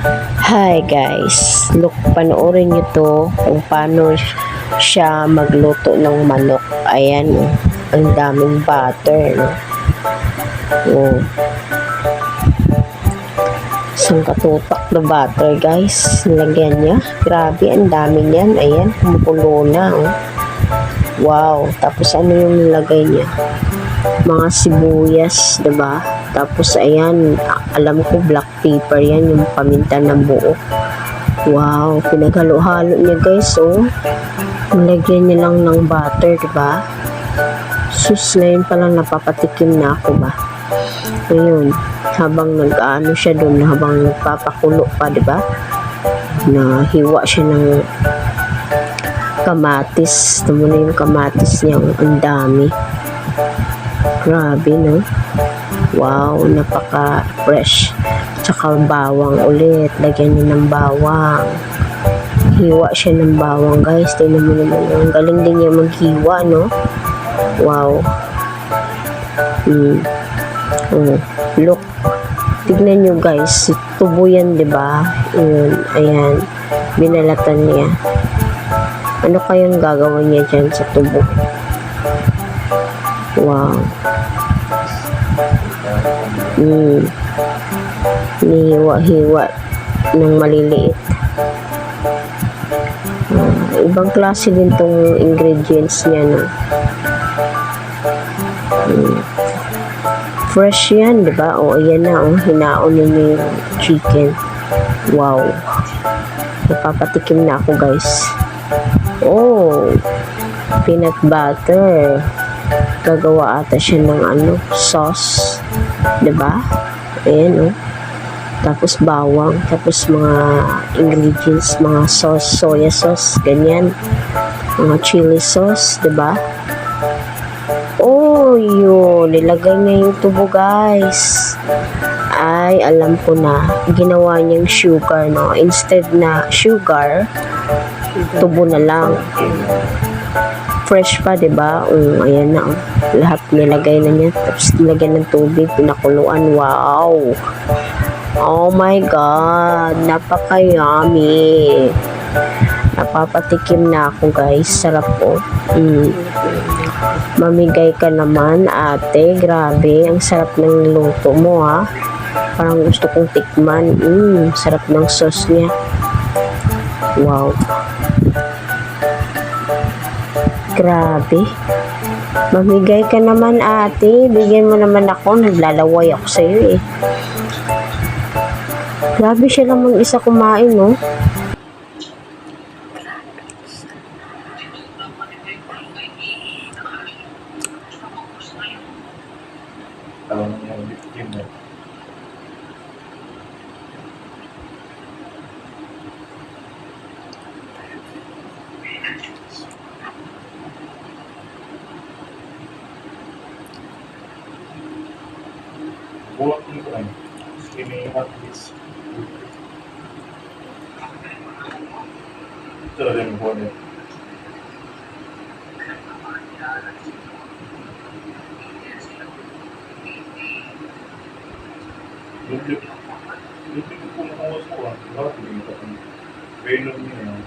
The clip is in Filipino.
Hi guys, look, panoorin nyo to kung paano siya magluto ng manok. Ayan, ang daming butter, no? Oh. Isang katutak na butter guys, nilagyan niya. Grabe, ang dami niyan. Ayan, kumukulo na. Oh. Wow, tapos ano yung nilagay niya? Mga sibuyas, diba? Tapos ayan, alam ko black pepper yan, yung paminta ng buo. Wow, pinaghalo-halo niya guys, oh. Nilagyan niya lang ng butter, diba? Sus, ngayon palang napapatikim na ako ba? Ayun, habang nag-ano siya doon, habang nagpapakulo pa, diba? Nahiwa siya ng kamatis. Tamo na yung kamatis niya, ang dami. Grabe, no? Wow, napaka-fresh. Tsaka bawang ulit. Lagyan niyo ng bawang. Hiwa siya ng bawang, guys. Tingnan mo naman. Ang galing din niya maghiwa, no? Wow. Oh, look. Tignan niyo, guys. Tubo yan, diba? Yun, ayan. Binalatan niya. Ano kayang gagawin niya dyan sa tubo? Wow. Nihiwa-hiwa ng maliliit. Ibang klase din tong ingredients niya, no? Fresh yan, diba? O, ayan na, oh. Hinaon niyo yung chicken. Wow. Napapatikim na ako, guys. Oh, peanut butter. Gagawa ata siya ng sauce. Diba? Ayan, oh. Tapos bawang. Tapos mga ingredients, mga sauce, soya sauce, ganyan. Mga chili sauce, diba? Oh, yun. Nilagay niya yung tubo, guys. Ay, alam ko na. Ginawa niyang sugar, no? Instead na sugar, tubo na lang. Fresh pa, diba? Ayan na, oh. Lahat nilagay na niya. Tapos nilagyan ng tubig, pinakuluan. Wow! Oh my God! Napaka-yummy! Napapatikim na ako, guys. Sarap po. Mamigay ka naman, ate. Grabe. Ang sarap ng luto mo, ha? Parang gusto kong tikman. Sarap ng sauce niya. Wow. Grabe. Mamigay ka naman, ate. Bigyan mo naman ako. Naglalaway ako sa'yo, eh. Grabe siya lang mag-isa kumain, no? Buwak nito ay sinihat is ito na rin buwan niya. Yung po na kawas ko, lahat yung venom niya.